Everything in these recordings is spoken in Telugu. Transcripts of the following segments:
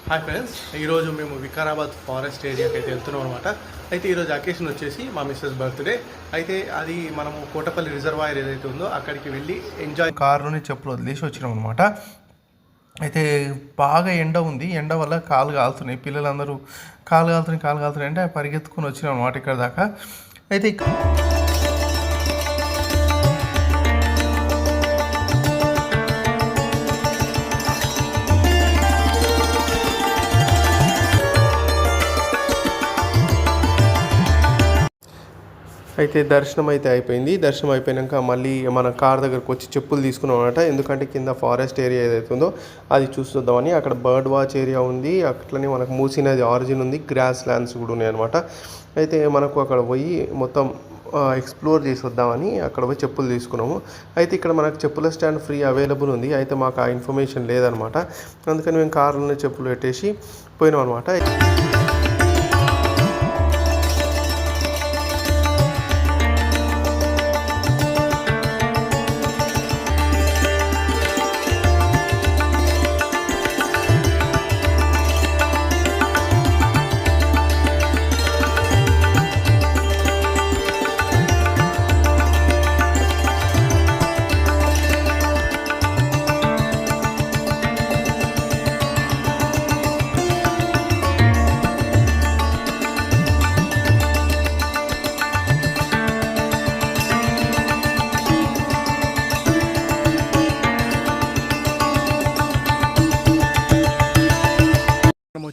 హాయ్ ఫ్రెండ్స్, ఈరోజు మేము వికారాబాద్ ఫారెస్ట్ ఏరియాకి అయితే వెళ్తున్నాం అనమాట. అయితే ఈరోజు అకేషన్ వచ్చేసి మా మిస్సెస్ బర్త్డే. అయితే అది మనము కోటపల్లి రిజర్వాయర్ ఏదైతే ఉందో అక్కడికి వెళ్ళి ఎంజాయ్ కారులోనే చెప్పులు వదిలేసి వచ్చినాం అనమాట. అయితే బాగా ఎండ ఉంది, ఎండ వల్ల కాలు కాలుతున్నాయి, పిల్లలందరూ కాలు కాలుతున్నాయి అంటే పరిగెత్తుకుని వచ్చినాం అనమాట ఇక్కడ దాకా. అయితే దర్శనం అయితే అయిపోయింది. దర్శనం అయిపోయాక మళ్ళీ మన కార్ దగ్గరకు వచ్చి చెప్పులు తీసుకున్నాం అనమాట. ఎందుకంటే కింద ఫారెస్ట్ ఏరియా ఏదైతే ఉందో అది చూస్తుందామని. అక్కడ బర్డ్ వాచ్ ఏరియా ఉంది, అట్లనే మనకు మూసీ నది ఆరిజిన్ ఉంది, గ్రాస్ ల్యాండ్స్ కూడా ఉన్నాయి అనమాట. అయితే మనకు అక్కడ పోయి మొత్తం ఎక్స్ప్లోర్ చేసి వద్దామని అక్కడ పోయి చెప్పులు తీసుకున్నాము. అయితే ఇక్కడ మనకు చెప్పుల స్టాండ్ ఫ్రీ అవైలబుల్ ఉంది. అయితే మాకు ఆ ఇన్ఫర్మేషన్ లేదనమాట. అందుకని మేము కార్లోనే చెప్పులు పెట్టేసి పోయినాం అనమాట.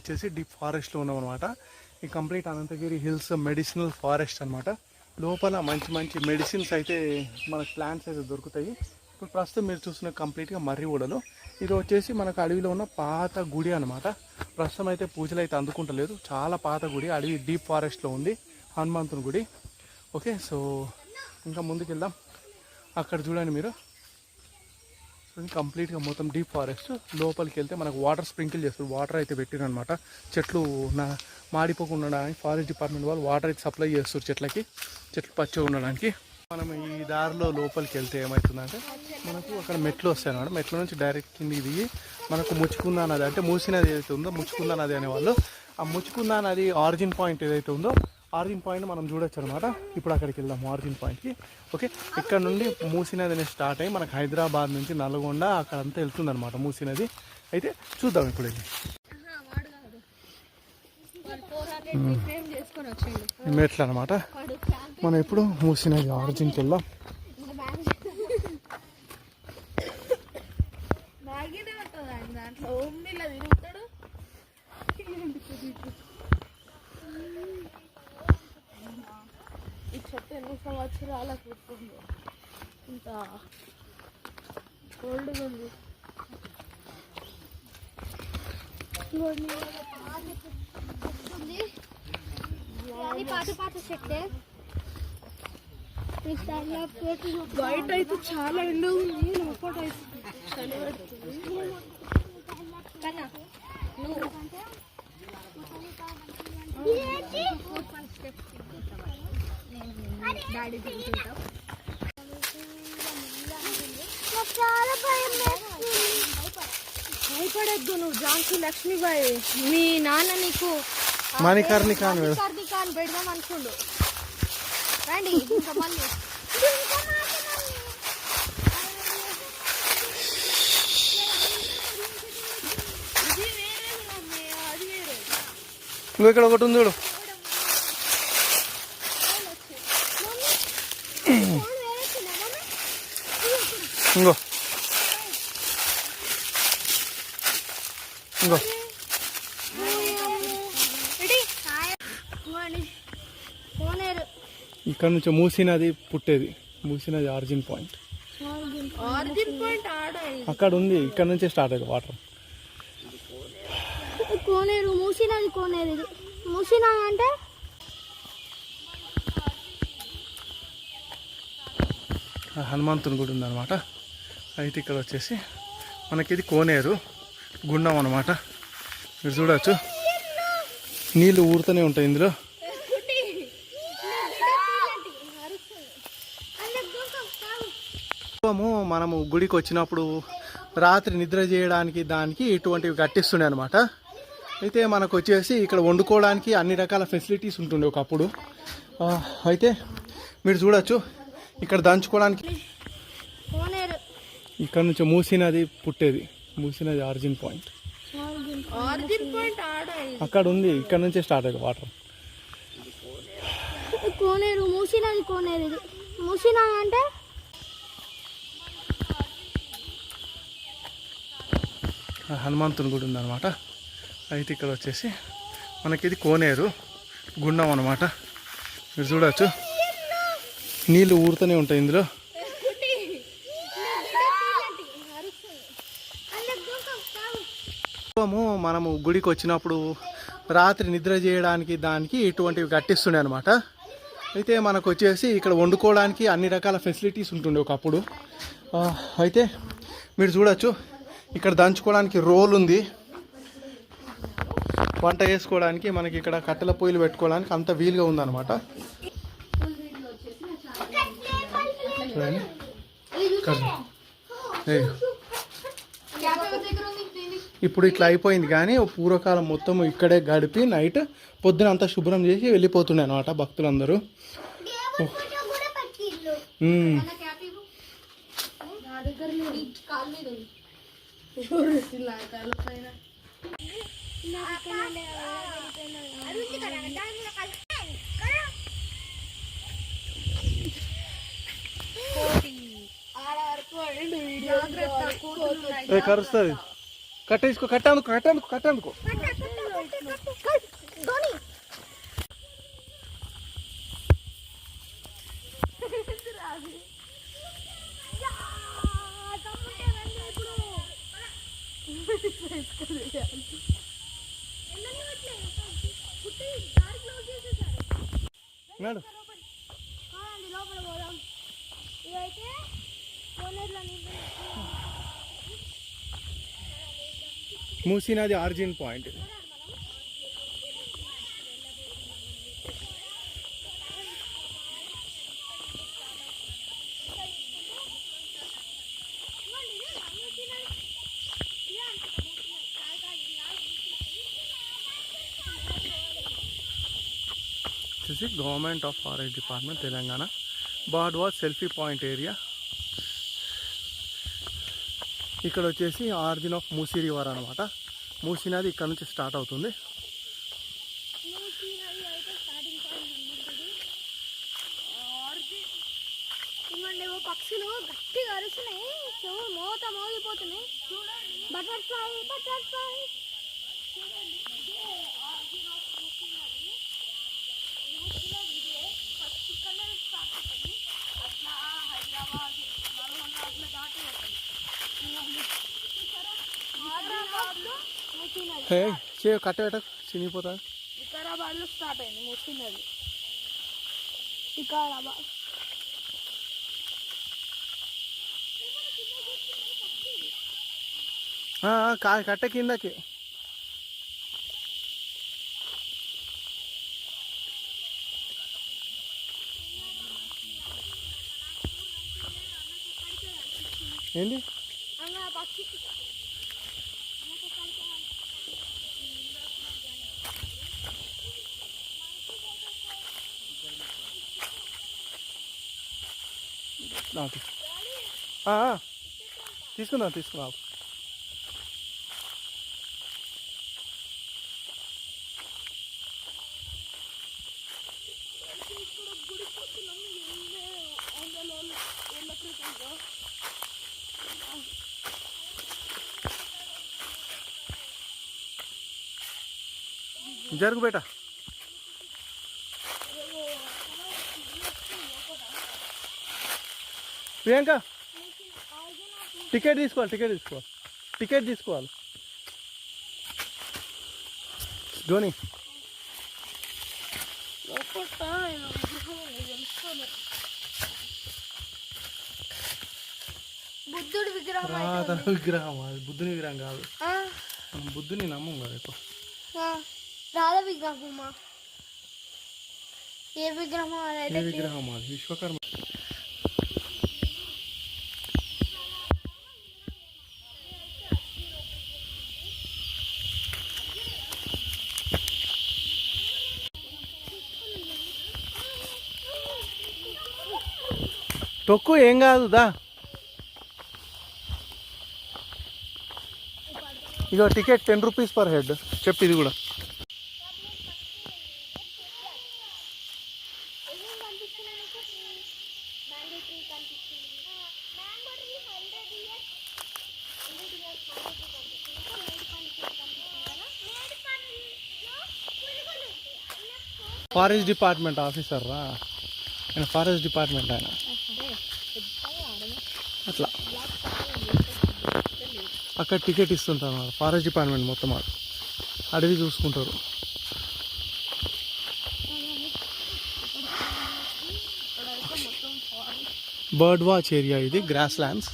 వచ్చేసి డీప్ ఫారెస్ట్లో ఉన్నాం అనమాట. ఈ complete Anantagiri hills medicinal forest అనమాట. లోపల మంచి మంచి మెడిసిన్స్ అయితే మనకు ప్లాంట్స్ అయితే దొరుకుతాయి. ఇప్పుడు ప్రస్తుతం మీరు చూస్తున్న కంప్లీట్గా మర్రి ఊడలు. ఇది వచ్చేసి మనకు అడవిలో ఉన్న పాత గుడి అనమాట. ప్రస్తుతం అయితే పూజలు అయితే అందుకుంటలేదు, చాలా పాత గుడి, అడవి డీప్ ఫారెస్ట్లో ఉంది, హనుమంతుని గుడి. ఓకే, సో ఇంకా ముందుకు వెళ్దాం. అక్కడ చూడండి మీరు, కంప్లీట్గా మొత్తం డీప్ ఫారెస్ట్. లోపలికి వెళ్తే మనకు వాటర్ స్ప్రింకిల్ చేస్తారు, వాటర్ అయితే పెట్టిరు అనమాట. చెట్లు మాడిపోకుండా ఉండడానికి ఫారెస్ట్ డిపార్ట్మెంట్ వాళ్ళు వాటర్ అయితే సప్లై చేస్తారు చెట్లు పచ్చిగా ఉండడానికి. మనం ఈ దారిలో లోపలికి వెళ్తే ఏమవుతుందంటే మనకు అక్కడ మెట్లు వస్తాయి అన్నమాట. మెట్ల నుంచి డైరెక్ట్ కిందికి దిగి మనకు ముచ్చుకుందా నది, అంటే మూసీ నది ఏదైతే ఉందో ముచ్చుకుందా నది అనేవాళ్ళు, ఆ ముచ్చుకుందా నది ఆరిజిన్ పాయింట్ ఏదైతే ఉందో ఆరిజిన్ పాయింట్ మనం చూడొచ్చు అనమాట. ఇప్పుడు అక్కడికి వెళ్దాం ఆరిజిన్ పాయింట్కి. ఓకే, ఇక్కడ నుండి మూసీ నది అనేది స్టార్ట్ అయ్యి మనకు హైదరాబాద్ నుంచి నల్గొండ అక్కడంతా వెళ్తుంది అనమాట మూసీ నది. అయితే చూద్దాం ఇప్పుడు వెళ్ళి. మెట్లు అనమాట. మనం ఇప్పుడు మూసీ నది ఆరిజిన్కి వెళ్దాం. ఈ చెట్టు ఎన్ని సంవత్సరాలకు పుట్టిందో, ఇంత ఓల్డ్గా ఉంది. పాత చెట్టే. బయట అయితే చాలా ఎండ ఉంది, లోపల అయితే చలి పెడుతుంది. భయపడద్దు నువ్వు, ఝాన్సీ లక్ష్మీబాయి. మీ నాన్న నీకు మణికర్ణికాన్ పెడదాం అనుకోండు. రండి ఇంకా మళ్ళీ నువ్వు ఇక్కడ ఒకటి ఉంది చూడు. ఇంకో ఇంకో ఇక్కడ నుంచి మూసీ నది పుట్టేది, మూసీ నది ఆరిజిన్ పాయింట్ అక్కడ ఉంది. ఇక్కడ నుంచే స్టార్ట్ అయ్యింది వాటర్. కోనేరు, మూసీ నది కోనేరు. ఇది మూసీ నది అంటే హనుమంతుని గుడి ఉందన్నమాట. అయితే ఇక్కడ వచ్చేసి మనకి ఇది కోనేరు గుండం అన్నమాట. మీరు చూడవచ్చు, నీళ్ళు ఊరుతూనే ఉంటాయి ఇందులో. మనము గుడికి వచ్చినప్పుడు రాత్రి నిద్ర చేయడానికి దానికి ఇటువంటివి కట్టిస్తుండే అనమాట. అయితే మనకు వచ్చేసి ఇక్కడ వండుకోవడానికి అన్ని రకాల ఫెసిలిటీస్ ఉంటుండే ఒకప్పుడు. అయితే మీరు చూడొచ్చు ఇక్కడ దంచుకోవడానికి ఇక్కడ నుంచి మూసీ నది పుట్టేది. మూసీ నది ఆరిజిన్ పాయింట్ అక్కడ ఉంది. ఇక్కడ నుంచే స్టార్ట్ అయ్యింది వాటర్. కోనేరు మూసీ నది. కోనేరు ఇది మూసీ నది అంటే హనుమంతుని గుడి ఉందన్నమాట. అయితే ఇక్కడ వచ్చేసి మనకి ఇది కోనేరు గుండం అన్నమాట. మీరు చూడవచ్చు నీళ్ళు ఊరుతూనే ఉంటాయి ఇందులో. మనము గుడికి వచ్చినప్పుడు రాత్రి నిద్ర చేయడానికి దానికి ఇటువంటివి కట్టిస్తుండే అనమాట. అయితే మనకు వచ్చేసి ఇక్కడ వండుకోవడానికి అన్ని రకాల ఫెసిలిటీస్ ఉంటుండే ఒకప్పుడు. అయితే మీరు చూడొచ్చు ఇక్కడ దంచుకోవడానికి రోల్ ఉంది. వంట చేసుకోవడానికి మనకి ఇక్కడ కట్టెల పొయ్యిలు పెట్టుకోవడానికి అంత వీలుగా ఉందన్నమాట. ఇప్పుడు ఇట్లా అయిపోయింది కానీ పూర్వకాలం మొత్తం ఇక్కడే గడిపి నైట్ పొద్దున అంతా శుభ్రం చేసి వెళ్ళిపోతుండే అనమాట భక్తులందరూ. కరుస్తుంది. కట్టేసుకో కట్టేందుకు కట్టేందుకు కట్టేందుకు మేడం మూసీ నది origin point. This is Government of Forest Department, Telangana. Bird was selfie point area. ఇక్కడ వచ్చేసి ఆరిజిన్ ఆఫ్ మూసీ రివర్ అనమాట. మూసీ నది ఇక్కడ నుంచి స్టార్ట్ అవుతుంది. పక్షులు గట్టిగా అరుస్తున్నాయి, చెవులు మోత మోగిపోతున్నాయి. Butterfly butterfly. కట్టేట చినిగిపోతా. వికారాబాద్ లో స్టార్ట్ అయింది మూసీ నది. వికారాబాద్ కట్ట కిందకి. ఏంటి పక్షి తీసుకుందాం. జరుగు బేట. ప్రియాంక టికెట్ తీసుకోవాలి. ధోని బుద్ధుడి విగ్రహం. విగ్రహం అది బుద్ధుని విగ్రహం కాదు. మనం బుద్ధుని నమ్మం కదా ఎక్కువ. రాధ విగ్రహమా? ఏ విగ్రహం? విగ్రహం అది విశ్వకర్మ. తొక్కు ఏం కాదు దా. ఇగో టికెట్ 10 రూపీస్ పర్ హెడ్. చెప్పు ఇది కూడా. ఫారెస్ట్ డిపార్ట్మెంట్ ఆఫీసర్ రా ఆయన, ఫారెస్ట్ డిపార్ట్మెంట్ ఆయన. అట్లా అక్కడ టికెట్ ఇస్తుంటారు అన్నమాట. ఫారెస్ట్ డిపార్ట్మెంట్ మొత్తం అడవి చూసుకుంటారు. బర్డ్ వాచ్ ఏరియా ఇది, గ్రాస్ ల్యాండ్స్.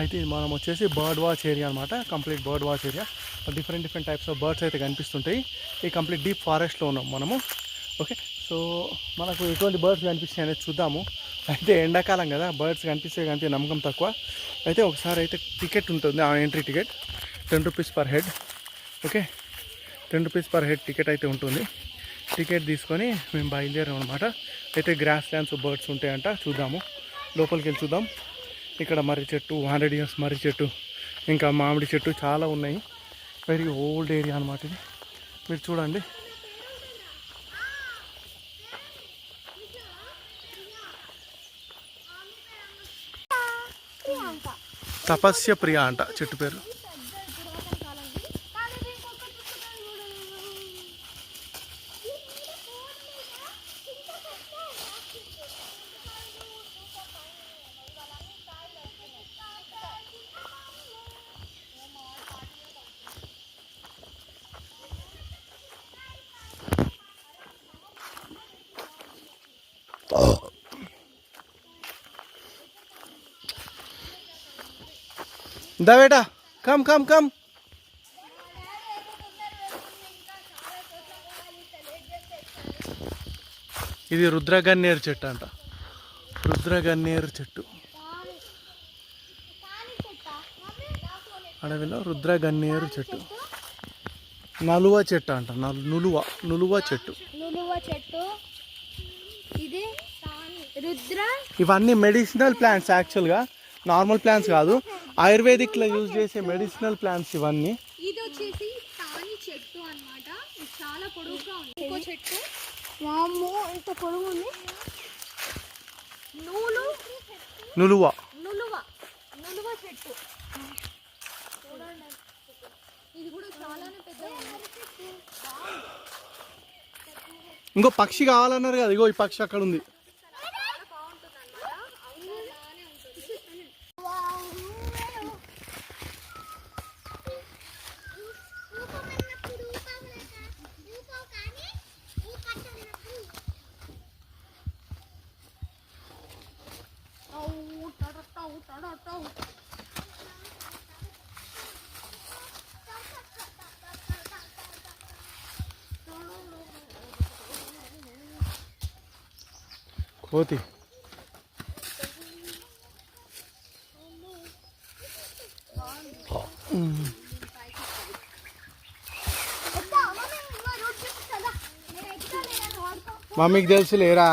అయితే మనం వచ్చేసి బర్డ్ వాచ్ ఏరియా అనమాట. Complete bird watch area. Different types of birds అయితే కనిపిస్తుంటాయి. ఈ కంప్లీట్ డీప్ ఫారెస్ట్లో ఉన్నాం మనము. ఓకే, సో మనకు ఎటువంటి బర్డ్స్ కనిపిస్తాయి అనేది చూద్దాము. అయితే ఎండాకాలం కదా, బర్డ్స్ కనిపిస్తే కానీ నమ్మకం తక్కువ. అయితే ఒకసారి అయితే టికెట్ ఉంటుంది, ఆ entry ticket 10 rupees per head. Okay, 10 rupees per head ticket అయితే ఉంటుంది. టికెట్ తీసుకొని మేము బయలుదేరాం అనమాట. అయితే గ్రాస్ ల్యాండ్స్ బర్డ్స్ ఉంటాయంట, చూద్దాము. లోపలికి వెళ్ళి చూద్దాం. ఇక్కడ మర్రి చెట్టు, 100 years మర్రి చెట్టు, ఇంకా మామిడి చెట్టు చాలా ఉన్నాయి. వెరీ ఓల్డ్ ఏరియా అనమాట ఇది. మీరు చూడండి. తపస్య ప్రియ అంట చెట్టు పేరు. దా బేటా, కమ్ కమ్ కమ్. ఇది రుద్రగన్నేరు చెట్టు అంట. రుద్రగన్నేరు చెట్టు అడవిలో రుద్రగన్నేరు చెట్టు. నలువ చెట్టు అంట. నులువ చెట్టు. ఇది రుద్ర. ఇవన్నీ మెడిసినల్ ప్లాంట్స్. యాక్చువల్గా నార్మల్ ప్లాంట్స్ కాదు, ఆయుర్వేదిక్లో యూజ్ చేసే మెడిసినల్ ప్లాంట్స్ ఇవన్నీ. ఇది వచ్చేసి తాని చెట్టు అన్నమాట. ఇది చాలా పొడవుగా ఉంది. ఇంకో చెట్టు వామ్మో ఇంత పొడవు ఉంది. నులువ చెట్టు చూడండి. ఇది కూడా చాలానే పెద్ద. ఇంకో పక్షి కావాలన్నారు కదా, ఇగో ఈ పక్షి అక్కడ ఉంది. కోతి. మమ్మీకి తెలుసు లేరా.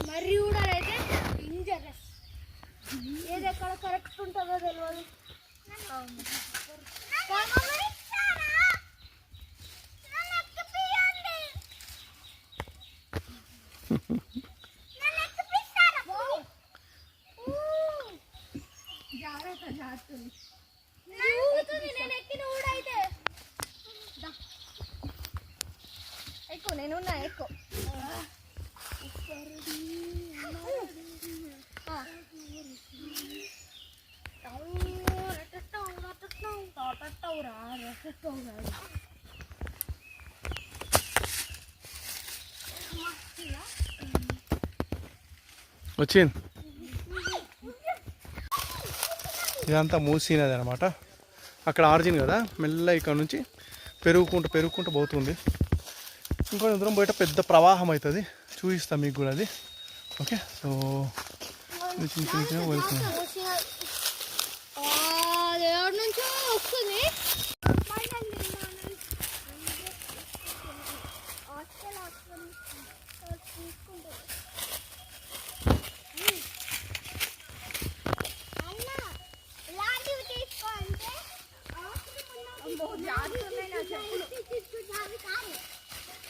మరి కూడా అయితే డేంజరస్. ఏది ఎక్కడ కరెక్ట్ ఉంటుందో తెలియదు. ఎక్కువ నేనున్నా ఎక్కువ. వచ్చింది. ఇదంతా మూసినది అనమాట. అక్కడ ఆరిజిన్ కదా, మెల్ల ఇక్కడ నుంచి పెరుగుకుంటూ పోతుంది. ఇంకొంచెం దూరం పోయేట పెద్ద ప్రవాహం అవుతుంది, చూపిస్తాం మీకు కూడా అది. ఓకే, సో చిన్న చిన్న వెళ్తుంది.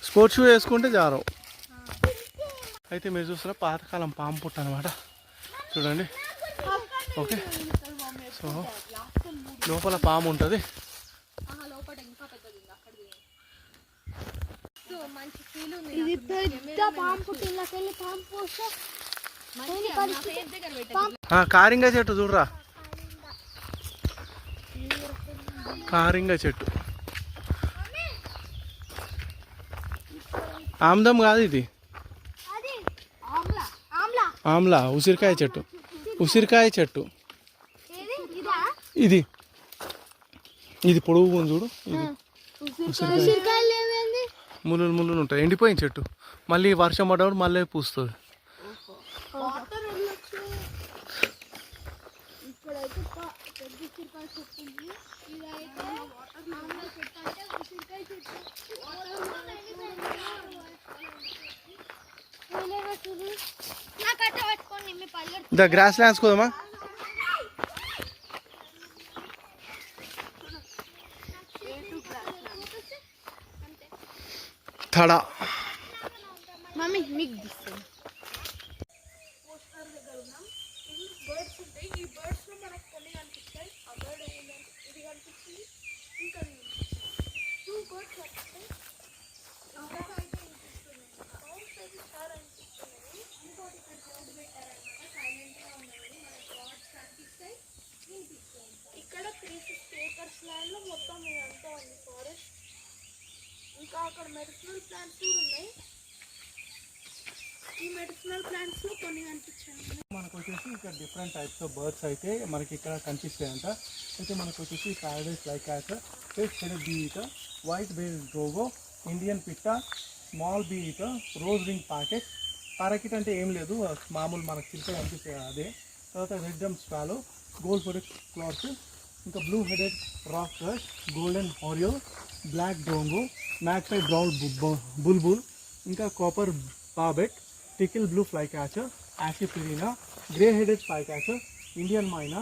స్పోర్ట్స్ షూ వేసుకుంటే జారవు. అయితే మీరు చూస్తున్న పాతకాలం పాము పుట్ట అనమాట, చూడండి. ఓకే, సో లోపల పాము ఉంటుంది. ఇది పెద్ద పాము పుట్టినకెళ్ళి పాము పోస్తే కారింగా చెట్టు చూడరా, కారింగా చెట్టు. ఆమ్దం కాదు ఇది, ఆమ్లా ఉసిరికాయ చెట్టు. ఇది ఇది పొడుగు ఉంది చూడు, ఇది ఉసిరికాయ. ముళ్ళు ఉంటాయి, ఎండిపోయిన చెట్టు. మళ్ళీ వర్షం పడ్డప్పుడు మళ్ళీ పూస్తుంది. ద గ్రాస్ ల్యాండ్స్ కోదమ్మా. తడా మమ్మీ మీకు తీస్తాను. ఇక్కడ 350 acres ల్యాండ్ లో మొత్తం ఇదంతా ఉంది ఫారెస్ట్. ఇంకా అక్కడ మెడిసినల్ ప్లాంట్స్ కూడా ఉన్నాయి. ఈ మెడిసినల్ ప్లాంట్స్ లో కొన్ని కనిపించాయి. మనకు వచ్చేసి ఇక్కడ డిఫరెంట్ టైప్స్ ఆఫ్ బర్డ్స్ అయితే మనకి ఇక్కడ కనిపిస్తాయంట. అయితే మనకు వచ్చేసి ప్యారడైస్ లైకాస్, fish headed bee eater, white bale drongo, Indian pitta, small bee eater, rose ring parakeet. Parakeet అంటే ఏం లేదు, మామూలు మనకు చిలుక కనిపిస్తాయి అదే. తర్వాత రెడ్ డ్రమ్ స్పాలో, గోల్డ్ ఫుడెడ్ క్లార్క్, ఇంకా blue headed rock thrush, golden oriole, black drongo, magpie brown bulbul, ఇంకా copper barbet, Tickell blue flycatcher, యాసిఫిరీనా, grey headed flycatcher, Indian myna,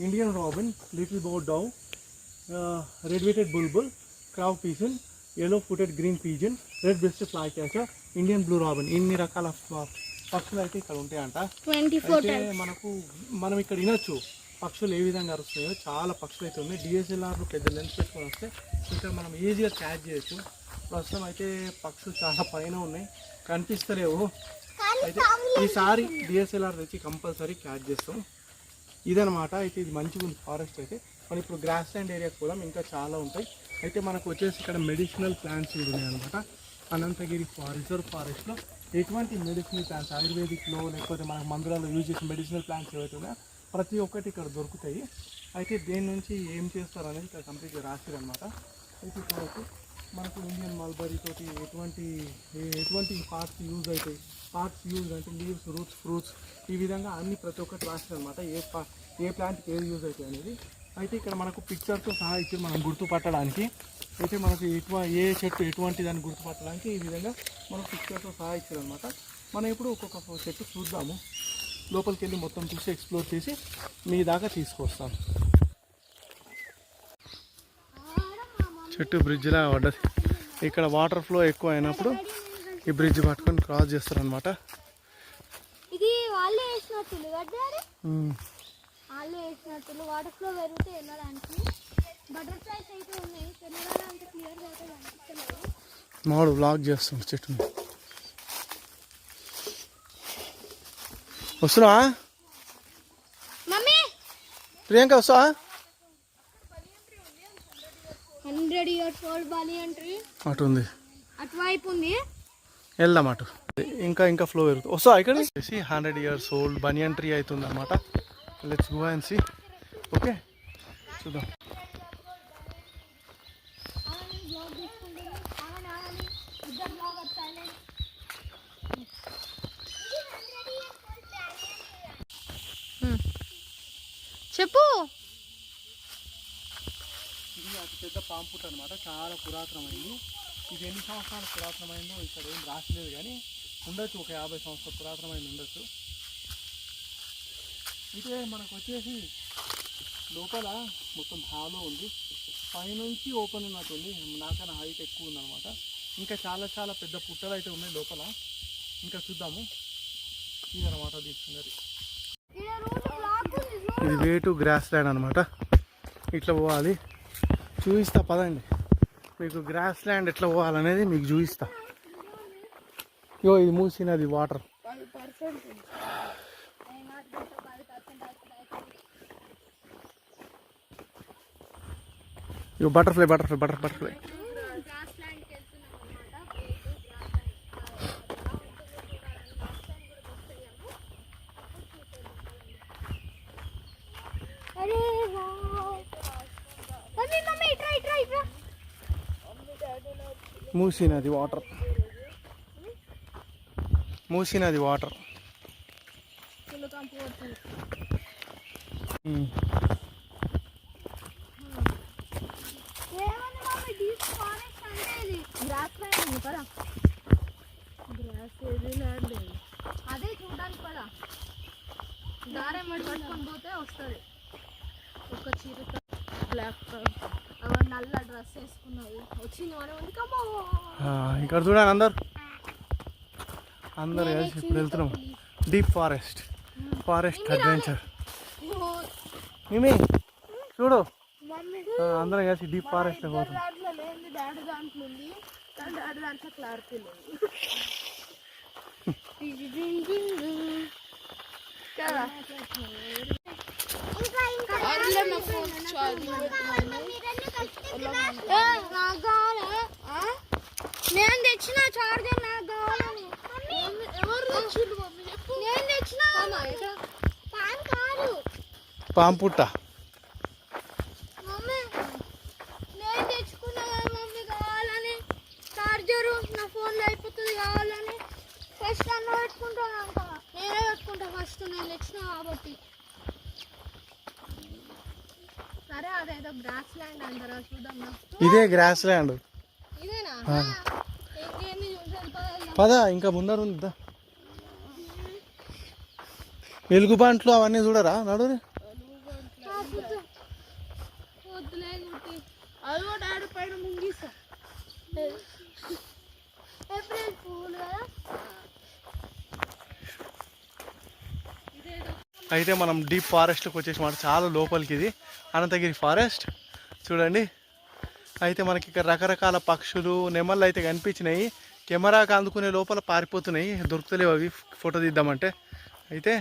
Indian robin, little brown dove, red weighted బుల్బుల్, క్రావ్ పీసన్, yellow footed green pigeon, red breasted fly catcher, Indian blue robin. ఇన్ని రకాల పక్షులు అయితే ఇక్కడ ఉంటాయంట. అయితే మనం ఇక్కడ వినొచ్చు పక్షులు ఏ విధంగా అరుస్తున్నాయో. చాలా పక్షులు అయితే ఉన్నాయి. డిఎస్ఎల్ఆర్లు పెద్ద లెన్స్ పెట్టుకొని వస్తే ఇక్కడ మనం ఈజీగా క్యాచ్ చేయొచ్చు. ప్రస్తుతం అయితే పక్షులు చాలా పైన ఉన్నాయి, కనిపిస్తలేవు. అయితే ఈసారి డిఎస్ఎల్ఆర్ తెచ్చి కంపల్సరీ క్యాచ్ చేస్తాం. ఇదనమాట. అయితే ఇది మంచిగా ఉంది ఫారెస్ట్. అయితే మనం ఇప్పుడు గ్రాస్ ల్యాండ్ ఏరియా కూడా ఇంకా చాలా ఉంటాయి. అయితే మనకు వచ్చేసి ఇక్కడ మెడిసినల్ ప్లాంట్స్ కూడా ఉన్నాయి అనమాట. అనంతగిరి రిజర్వ్ ఫారెస్ట్లో ఎటువంటి మెడిసినల్ ప్లాంట్స్, ఆయుర్వేదిక్లో లేకపోతే మనకు మందులలో యూజ్ చేసిన మెడిసినల్ ప్లాంట్స్ ఏవైతే ఉన్నాయో ప్రతి ఒక్కటి ఇక్కడ దొరుకుతాయి. అయితే దేని నుంచి ఏం చేస్తారు అనేది ఇక్కడ కంప్లీట్గా రాశారనమాట. అయితే చూడవచ్చు మనకు ఇండియన్ మల్బరీ తోటి ఎటువంటి పార్ట్స్ యూజ్ అవుతాయి, పార్ట్స్ యూజ్ అంటే లీవ్స్, రూట్స్, ఫ్రూట్స్, ఈ విధంగా అన్ని ప్రతి ఒక్కటి రాశారనమాట. ఏ ప్లాంట్కి ఏది యూజ్ అవుతాయి అనేది. అయితే ఇక్కడ మనకు పిక్చర్తో సహా ఇచ్చి మనం గుర్తుపట్టడానికి, అయితే మనకు ఏ చెట్టు ఎటువంటి దాన్ని గుర్తుపట్టడానికి ఈ విధంగా మనం పిక్చర్తో సహా ఇచ్చారనమాట. మనం ఇప్పుడు ఒక్కొక్క చెట్టు చూద్దాము. లోపలికి వెళ్ళి మొత్తం చూసి ఎక్స్ప్లోర్ చేసి మీ దాకా తీసుకొస్తాను. చెట్టు బ్రిడ్జ్లా పడ్డది. ఇక్కడ వాటర్ ఫ్లో ఎక్కువ అయినప్పుడు ఈ బ్రిడ్జ్ పట్టుకొని క్రాస్ చేస్తారనమాట. ఇది వాళ్ళే వేసినట్టు వాటర్ ఫ్లో పెరిగితే వెళ్ళడానికి. బటర్ఫ్లైస్ అయితే ఉన్నాయి, కెమెరాలో అంత క్లియర్గా అయితే కనిపిస్తలేదు. మాడు బ్లాక్ చేస్తుంది చెట్టుని. వస్తున్నావా మమ్మీ? ప్రియాంక వస్తావా? ఇయర్స్ ఓల్డ్ బనియన్ ట్రీ అటు ఉంది, అటువైపు ఉంది. వెళ్దాం అటు. ఇంకా ఇంకా ఫ్లో పెరుగుతుంది. వస్తా ఇక్కడ 100 years old బనియన్ ట్రీ అవుతుంది అనమాట. Let's go and see. Okay చూద్దాం. చెప్పు. ఇది అతి పెద్ద పాము పుట్ట అనమాట, చాలా పురాతనమైంది. ఇది ఎన్ని సంవత్సరాలు పురాతనమైందో ఇక్కడ ఏం రాసలేదు, కానీ ఉండొచ్చు ఒక 50 సంవత్సరాలు పురాతనమైంది ఉండొచ్చు. అయితే మనకు వచ్చేసి లోపల మొత్తం హాలో ఉంది, పైనుంచి ఓపెన్ ఉన్నట్టుంది. నాకన్నా హైట్ ఎక్కువ ఉందన్నమాట. ఇంకా చాలా చాలా పెద్ద పుట్టలు అయితే ఉన్నాయి లోపల. ఇంకా చూద్దాము. ఇదనమాట తీసుకున్నది. ఇది వే టు గ్రాస్ ల్యాండ్ అనమాట. ఇట్లా పోవాలి, చూపిస్తా పదండి. మీకు గ్రాస్ ల్యాండ్ ఎట్లా పోవాలనేది మీకు చూపిస్తా. యో ఇది మూసినది water. Yo butterfly butterfly butterfly butterfly. మూసినది వాటర్, మూసినది వాటర్. అదే చూడడానికి కదా దారం పట్టుకొని పోతే వస్తుంది. ఒక చీర బ్లాక్ నల్ల డ్రెస్ వేసుకున్నది వచ్చింది. ఇక్కడ చూడండి అందరు కలిసి ఇప్పుడు వెళ్తున్నాం డీప్ ఫారెస్ట్ అడ్వెంచర్. మేమే చూడు అందరం కలిసి డీప్ ఫారెస్ట్ పోతున్నాం. డాడీ దాంట్లో ఉంది, కానీ డాడీ దాంట్లో క్లారిటీ లేదు కదా. నేను తెచ్చిన చార్జర్ నాకు కావాలని. నేను తెచ్చిన పాము పుట్ట. మమ్మీ నేను తెచ్చుకున్నా మమ్మీ కావాలని చార్జరు. నా ఫోన్లో అయిపోతుంది కావాలని ఫస్ట్ అన్న పెట్టుకుంటాను అంట. నేనే పెట్టుకుంటా ఫస్ట్, నేను తెచ్చిన కాబట్టి. సరే అదేదో గ్రాస్ ల్యాండ్ అంటారా చూద్దాం. ఇదే గ్రాస్ ల్యాండ్. ఇదేనా? ఇంకేంది చూసాను పద ఇంకా ముందర ఉందా. వెలుగుబాంట్లు అవన్నీ చూడరా నడు. వద్దులే గుట్టి, అది కూడా డాడీ పైన ముంగిస్తా. ఏప్రిల్ పూలు కదా. అయితే మనం డీప్ ఫారెస్ట్కి వచ్చేసి మాట చాలా లోపలికి. ఇది అనంతగిరి ఫారెస్ట్ చూడండి. అయితే మనకి ఇక్కడ రకరకాల పక్షులు నెమళ్ళు అయితే కనిపించినాయి. కెమెరాకి అందుకునే లోపల పారిపోతున్నాయి, దొరుకుతలేవు అవి ఫోటో తీద్దామంటే. అయితే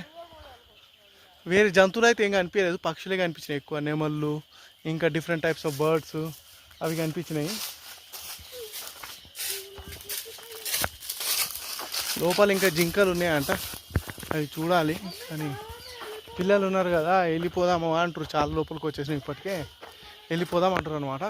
వేరే జంతువులు అయితే ఏం కనిపించలేదు, పక్షులే కనిపించినాయి ఎక్కువ. నెమళ్ళు ఇంకా డిఫరెంట్ టైప్స్ ఆఫ్ బర్డ్స్ అవి కనిపించినాయి. లోపల ఇంకా జింకలు ఉన్నాయంట, అవి చూడాలి. కానీ పిల్లలు ఉన్నారు కదా, వెళ్ళిపోదామా అంటారు. చాలా లోపలికి వచ్చేసినాయి, ఇప్పటికే వెళ్ళిపోదాం అంటారు అనమాట.